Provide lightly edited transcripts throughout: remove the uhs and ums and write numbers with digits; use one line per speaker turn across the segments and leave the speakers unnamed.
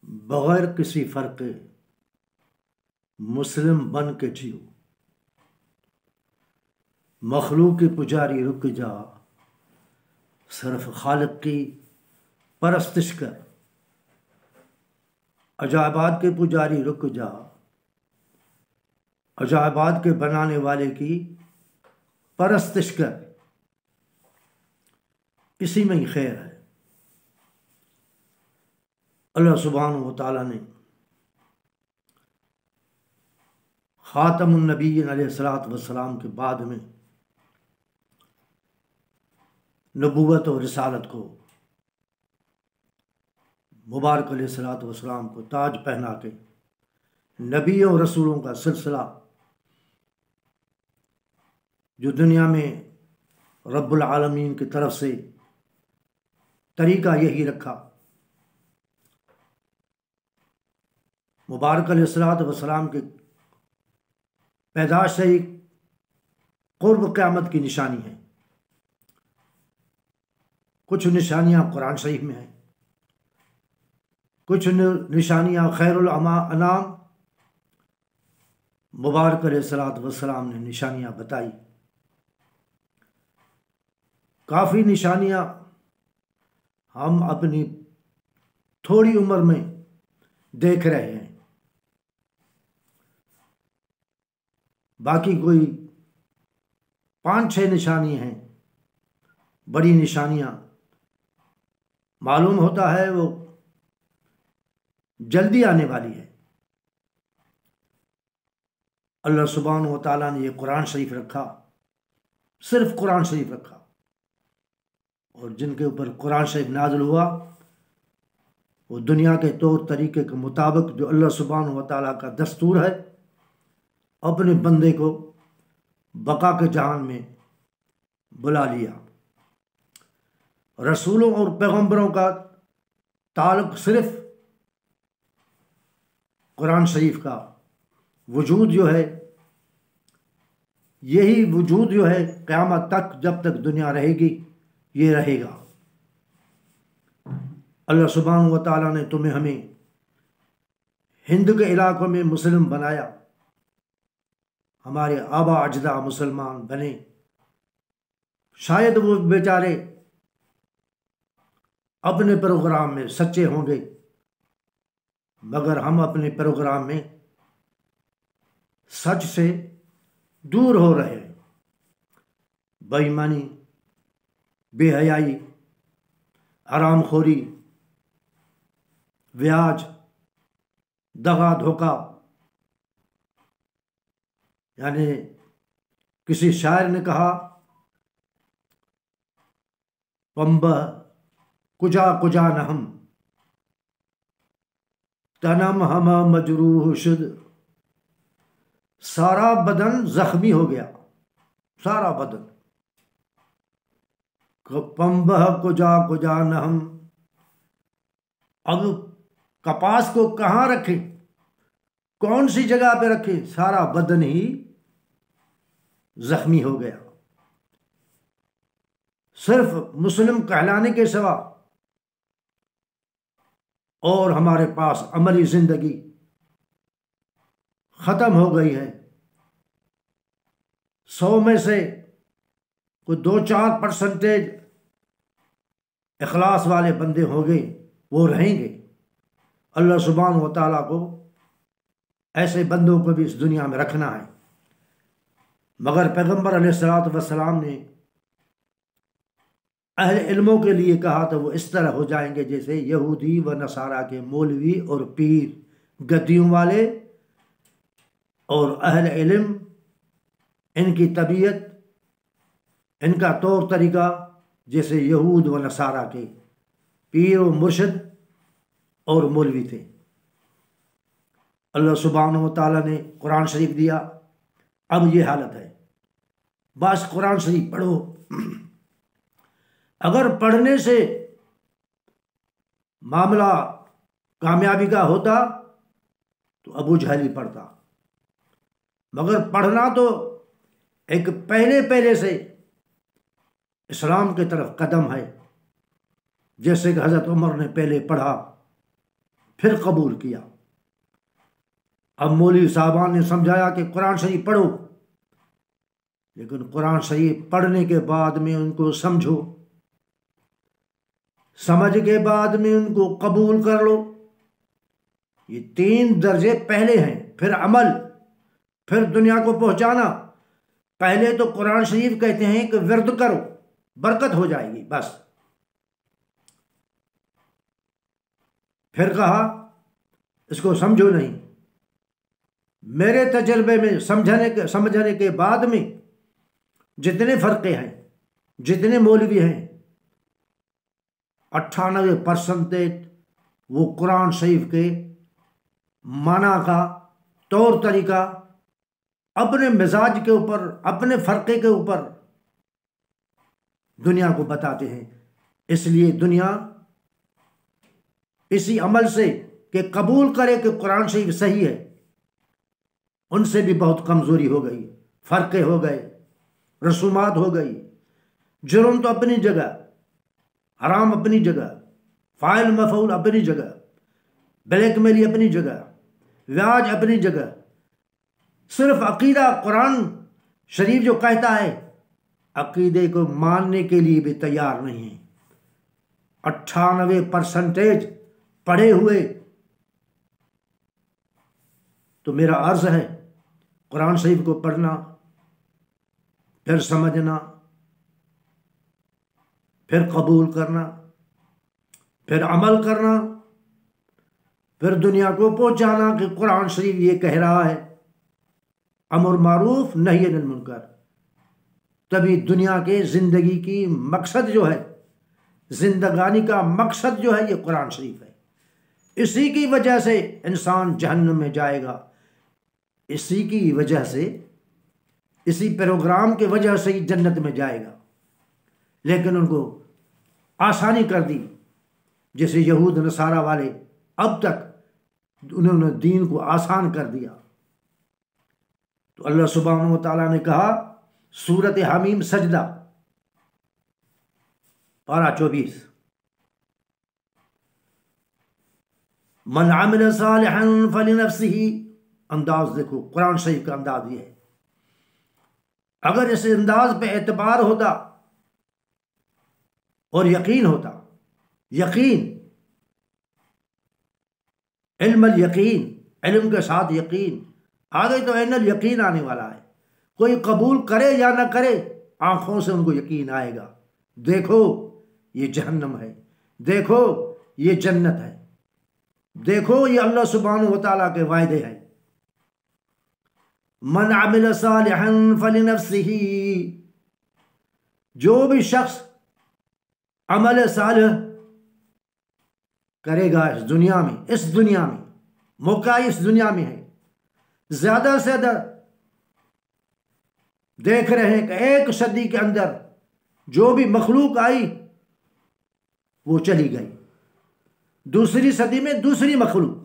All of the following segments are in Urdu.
بغیر کسی فرق مسلم بن کے جیو، مخلوق کی پجاری رک جا، صرف خالق کی پرستش کر۔ عجائبات کے پجاری رک جا، عجائبات کے بنانے والے کی پرستش کر، اسی میں ہی خیر ہے۔ اللہ سبحانہ و تعالیٰ نے خاتم النبیین علیہ السلام کے بعد میں نبوت اور رسالت کو مبارک علیہ السلام کو تاج پہنا کے نبیوں اور رسولوں کا سلسلہ جو دنیا میں رب العالمین کی طرف سے طریقہ یہی رکھا، مبارک علیہ السلام کے پیدائش سے ہی قرب قیامت کی نشانی ہے۔ کچھ نشانیاں قرآن شریف میں ہیں، کچھ نشانیاں خیر الانام مبارک علیہ السلام نے نشانیاں بتائی۔ کافی نشانیاں ہم اپنی تھوڑی عمر میں دیکھ رہے ہیں، باقی کوئی 5-6 نشانی ہیں، بڑی نشانیاں معلوم ہوتا ہے وہ جلدی آنے والی ہے۔ اللہ سبحانہ و تعالیٰ نے یہ قرآن شریف رکھا، صرف قرآن شریف رکھا، اور جن کے اوپر قرآن شریف نازل ہوا وہ دنیا کے طور طریقے کے مطابق جو اللہ سبحانہ و تعالیٰ کا دستور ہے، اپنے بندے کو بقا کے جہان میں بلا لیا۔ رسولوں اور پیغمبروں کا تعلق صرف قرآن شریف کا وجود جو ہے، یہی وجود جو ہے قیامت تک، جب تک دنیا رہے گی یہ رہے گا۔ اللہ سبحانہ و تعالیٰ نے ہمیں ہند کے علاقوں میں مسلم بنایا، ہمارے آبا اجداد مسلمان بنے، شاید وہ بیچارے اپنے پروگرام میں سچے ہوں گے، مگر ہم اپنے پروگرام میں سچ سے دور ہو رہے ہیں۔ بے ایمانی، بے حیائی، حرام خوری، بیاج، دغا دھوکہ، یعنی کسی شاعر نے کہا پنبہ کجا کجا نہم تنم ہما مجروح شد، سارا بدن زخمی ہو گیا، سارا بدن۔ پنبہ کجا کجا نہم، اب کپاس کو کہاں رکھیں، کون سی جگہ پہ رکھیں، سارا بدن ہی زخمی ہو گیا۔ صرف مسلم کہلانے کے سوا اور ہمارے پاس عملی زندگی ختم ہو گئی ہے۔ 100 میں سے کوئی 2-4% اخلاص والے بندے ہوں گے، وہ رہیں گے۔ اللہ سبحانہ و تعالیٰ کو ایسے بندوں کو بھی اس دنیا میں رکھنا ہے، مگر پیغمبر علیہ السلام نے اہل علموں کے لیے کہا تو وہ اس طرح ہو جائیں گے جیسے یہودی و نصارہ کے مولوی اور پیر، گدیوں والے، اور اہل علم ان کی طبیعت، ان کا طور طریقہ جیسے یہود و نصارہ کے پیر و مرشد اور مولوی تھے۔ اللہ سبحانہ و تعالیٰ نے قرآن شریف دیا، اب یہ حالت ہے، بس قرآن شریف پڑھو۔ اگر پڑھنے سے معاملہ کامیابی کا ہوتا تو ابو جہل ہی پڑھتا، مگر پڑھنا تو ایک پہلے سے اسلام کی طرف قدم ہے، جیسے کہ حضرت عمر نے پہلے پڑھا، پھر قبول کیا۔ اب مولوی صاحبان نے سمجھایا کہ قرآن شریف پڑھو، لیکن قرآن شریف پڑھنے کے بعد میں ان کو سمجھو، سمجھ کے بعد میں ان کو قبول کر لو۔ یہ 3 درجے پہلے ہیں، پھر عمل، پھر دنیا کو پہنچانا۔ پہلے تو قرآن شریف کہتے ہیں کہ ورد کرو، برکت ہو جائے گی، بس۔ پھر کہا اس کو سمجھو نہیں۔ میرے تجربے میں سمجھنے کے بعد میں جتنے فرقے ہیں، جتنے مولوی ہیں، 98% وہ قرآن شریف کے معنی کا طور طریقہ اپنے مزاج کے اوپر، اپنے فرقے کے اوپر دنیا کو بتاتے ہیں۔ اس لیے دنیا اسی عمل سے کہ قبول کرے کہ قرآن شریف صحیح ہے، ان سے بھی بہت کمزوری ہو گئی، فرقے ہو گئے، رسومات ہو گئی۔ جرم تو اپنی جگہ، حرام اپنی جگہ، فاعل مفعول اپنی جگہ، بلیک میلی اپنی جگہ، ویاج اپنی جگہ۔ صرف عقیدہ قرآن شریف جو کہتا ہے، عقیدے کو ماننے کے لیے بھی تیار نہیں ہے۔ 98% پڑھے ہوئے۔ تو میرا عرض ہے قرآن شریف کو پڑھنا، پھر سمجھنا، پھر قبول کرنا، پھر عمل کرنا، پھر دنیا کو پہنچانا کہ قرآن شریف یہ کہہ رہا ہے، امر معروف نہی عن المنکر۔ تبھی دنیا کے زندگی کی مقصد جو ہے، زندگانی کا مقصد جو ہے، یہ قرآن شریف ہے۔ اسی کی وجہ سے انسان جہنم میں جائے گا، اسی کی وجہ سے، اسی پروگرام کی وجہ سے ہی جنت میں جائے گا۔ لیکن ان کو آسانی کر دی، جیسے یہود نصارہ والے اب تک انہوں نے دین کو آسان کر دیا۔ تو اللہ سبحانہ و تعالیٰ نے کہا، سورۃ حمیم سجدہ پارہ 24، من عمل صالحا فلنفسہ۔ انداز دیکھو، قرآن شریف کا انداز یہ ہے۔ اگر اس انداز پہ اعتبار ہوتا اور یقین ہوتا، یقین، علم الیقین، علم کے ساتھ یقین، آگے تو عین الیقین آنے والا ہے۔ کوئی قبول کرے یا نہ کرے، آنکھوں سے ان کو یقین آئے گا، دیکھو یہ جہنم ہے، دیکھو یہ جنت ہے، دیکھو یہ اللہ سبحانہ و تعالیٰ کے وعدے ہیں۔ من عمل صالحا فلنفسہ، جو بھی شخص عمل صالح کرے گا اس دنیا میں، موقع اس دنیا میں ہے۔ زیادہ سے زیادہ دیکھ رہے ہیں کہ 1 صدی کے اندر جو بھی مخلوق آئی وہ چلی گئی، دوسری صدی میں دوسری مخلوق،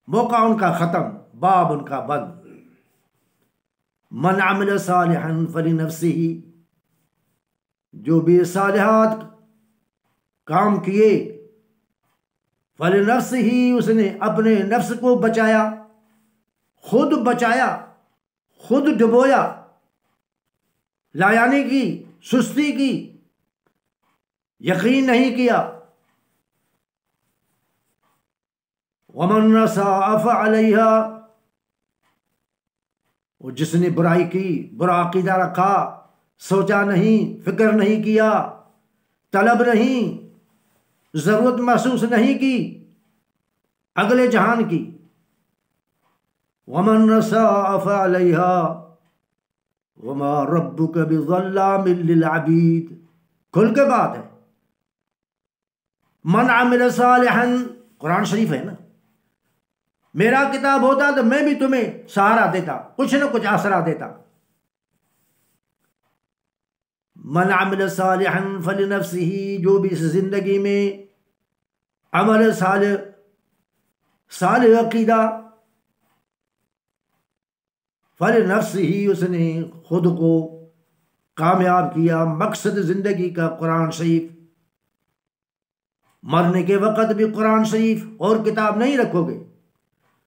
موقع ان کا ختم، باب ان کا بند۔ من عمل صالحا فلنفسہ، جو بھی صالحات کام کیے، فلنفسہ، اس نے اپنے نفس کو بچایا، خود بچایا، خود ڈبویا، لایانی کی، سستی کی، یقین نہیں کیا۔ ومن اساء فعلیہا، اور جس نے برائی کی، برا عقیدہ رکھا، سوچا نہیں، فکر نہیں کیا، طلب نہیں، ضرورت محسوس نہیں کی اگلے جہان کی۔ ومن اساء فعلیہا وما ربک بظلام للعبید۔ کھل کے بات ہے۔ من عمل صالحا، قرآن شریف ہے نا، میرا کتاب ہوتا تو میں بھی تمہیں سہارا دیتا، کچھ نہ کچھ آسرا دیتا۔ من عمل صالحا فلنفسہ، جو بھی اس زندگی میں عمل صالح عقیدہ، فلنفسہ، اس نے خود کو کامیاب کیا۔ مقصد زندگی کا قرآن شریف، مرنے کے وقت بھی قرآن شریف اور کتاب نہیں رکھو گے،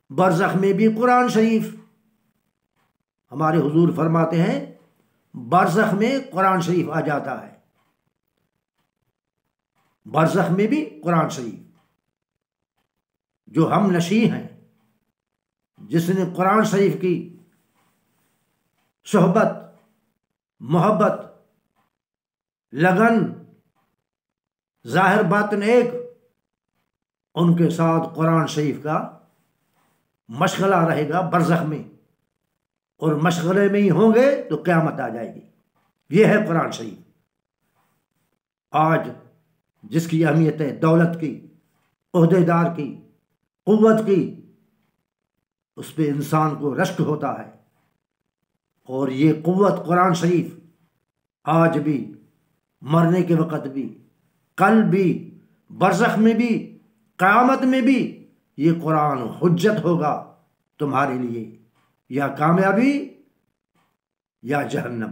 برزخ میں بھی قرآن شریف۔ ہمارے حضور فرماتے ہیں برزخ میں قرآن شریف آ جاتا ہے، برزخ میں بھی قرآن شریف۔ جو ہم نشیں ہیں، جس نے قرآن شریف کی صحبت، محبت، لگن، ظاہر باطن ایک، ان کے ساتھ قرآن شریف کا مشغلہ رہے گا برزخ میں، اور مشغلے میں ہی ہوں گے تو قیامت آ جائے گی۔ یہ ہے قرآن شریف۔ آج جس کی اہمیت ہے دولت کی، عہدے دار کی، قوت کی، اس پہ انسان کو رشک ہوتا ہے، اور یہ قوت قرآن شریف آج بھی، مرنے کے وقت بھی، کل بھی، برزخ میں بھی، قیامت میں بھی یہ قرآن حجت ہوگا تمہارے لیے، یا کامیابی یا جہنم۔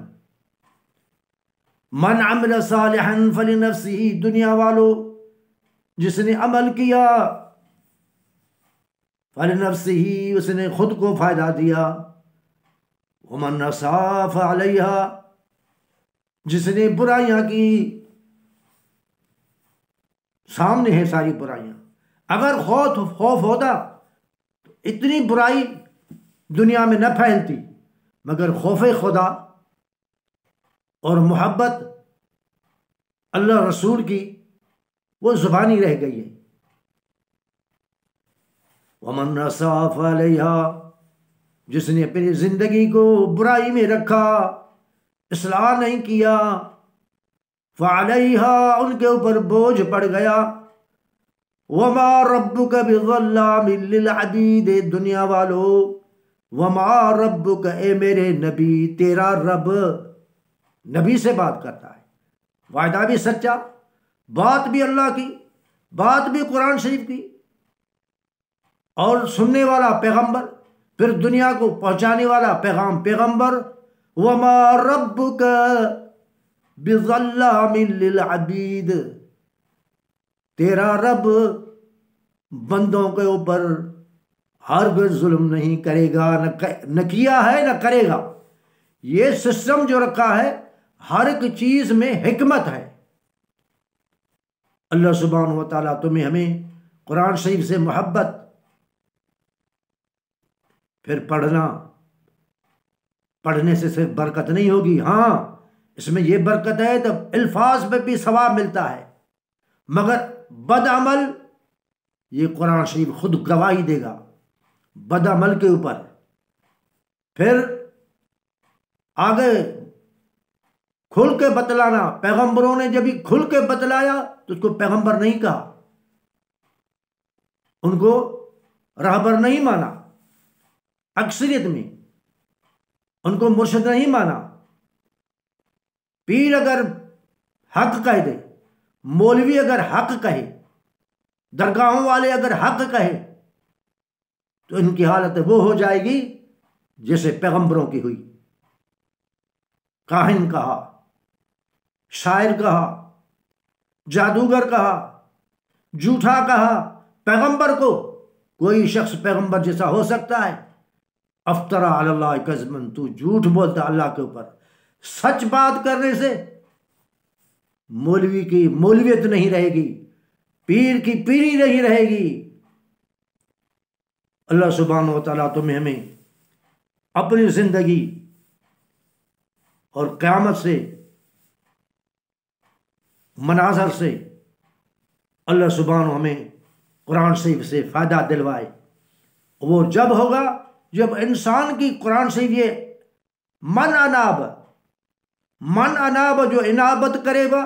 من عمل صالحا فلنفسه، دنیا والو جس نے عمل کیا فلنفسه، اس نے خود کو فائدہ دیا، ومن اساء فعلیہا، جس نے برائیاں کی، سامنے ہے ساری برائیاں۔ اگر خوف ہوتا تو اتنی برائی دنیا میں نہ پھیلتی، مگر خوف خدا اور محبت اللہ رسول کی وہ زبانی رہ گئی ہے۔ ومن اساء فعلیہا، جس نے اپنی زندگی کو برائی میں رکھا، اصلاح نہیں کیا، فعلیہا، ان کے اوپر بوجھ پڑ گیا۔ وما ربک بظلام للعبید، دنیا والو، وما ربک، اے میرے نبی، تیرا رب، نبی سے بات کرتا ہے، وعدہ بھی سچا، بات بھی اللہ کی، بات بھی قرآن شریف کی، اور سننے والا پیغمبر، پھر دنیا کو پہنچانے والا پیغمبر۔ وما ربک بظلام للعبید، تیرا رب بندوں کے اوپر ہرگز ظلم نہیں کرے گا، نہ کیا ہے نہ کرے گا۔ یہ سسٹم جو رکھا ہے، ہر ایک چیز میں حکمت ہے۔ اللہ سبحانہ و تعالیٰ تمہیں ہمیں قرآن شریف سے محبت، پھر پڑھنے سے صرف برکت نہیں ہوگی، ہاں اس میں یہ برکت ہے تو الفاظ پہ بھی ثواب ملتا ہے، مگر بد عمل، یہ قرآن شریف خود گواہی دے گا بد عمل کے اوپر۔ پھر آگے کھل کے بتلانا، پیغمبروں نے جب ہی کھل کے بتلایا تو اس کو پیغمبر نہیں کہا، ان کو راہبر نہیں مانا، اکثریت میں ان کو مرشد نہیں مانا۔ پیر اگر حق کہہ دے، مولوی اگر حق کہے، درگاہوں والے اگر حق کہے، تو ان کی حالت وہ ہو جائے گی جیسے پیغمبروں کی ہوئی۔ کاہن کہا، شاعر کہا، جادوگر کہا، جھوٹا کہا، پیغمبر کو کوئی شخص پیغمبر جیسا ہو سکتا ہے؟ افترا علی اللہ کذبا، تو جھوٹ بولتا اللہ کے اوپر۔ سچ بات کرنے سے مولوی کی مولویت نہیں رہے گی، پیر کی پیری نہیں رہے گی۔ اللہ سبحانہ و تعالیٰ تمہیں ہمیں اپنی زندگی اور قیامت سے، مناظر سے، اللہ سبحانہ ہمیں قرآن شریف سے فائدہ دلوائے۔ وہ جب ہوگا جب انسان کی قرآن شریف یہ من اناب جو انابت کرے گا،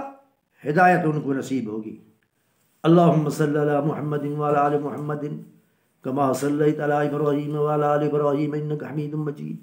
ہدایت ان کو نصیب ہوگی۔ اللہم صلی علی محمد وعلی آل محمد کما صلیت علی ابراہیم وعلی آل ابراہیم انک حمید مجید۔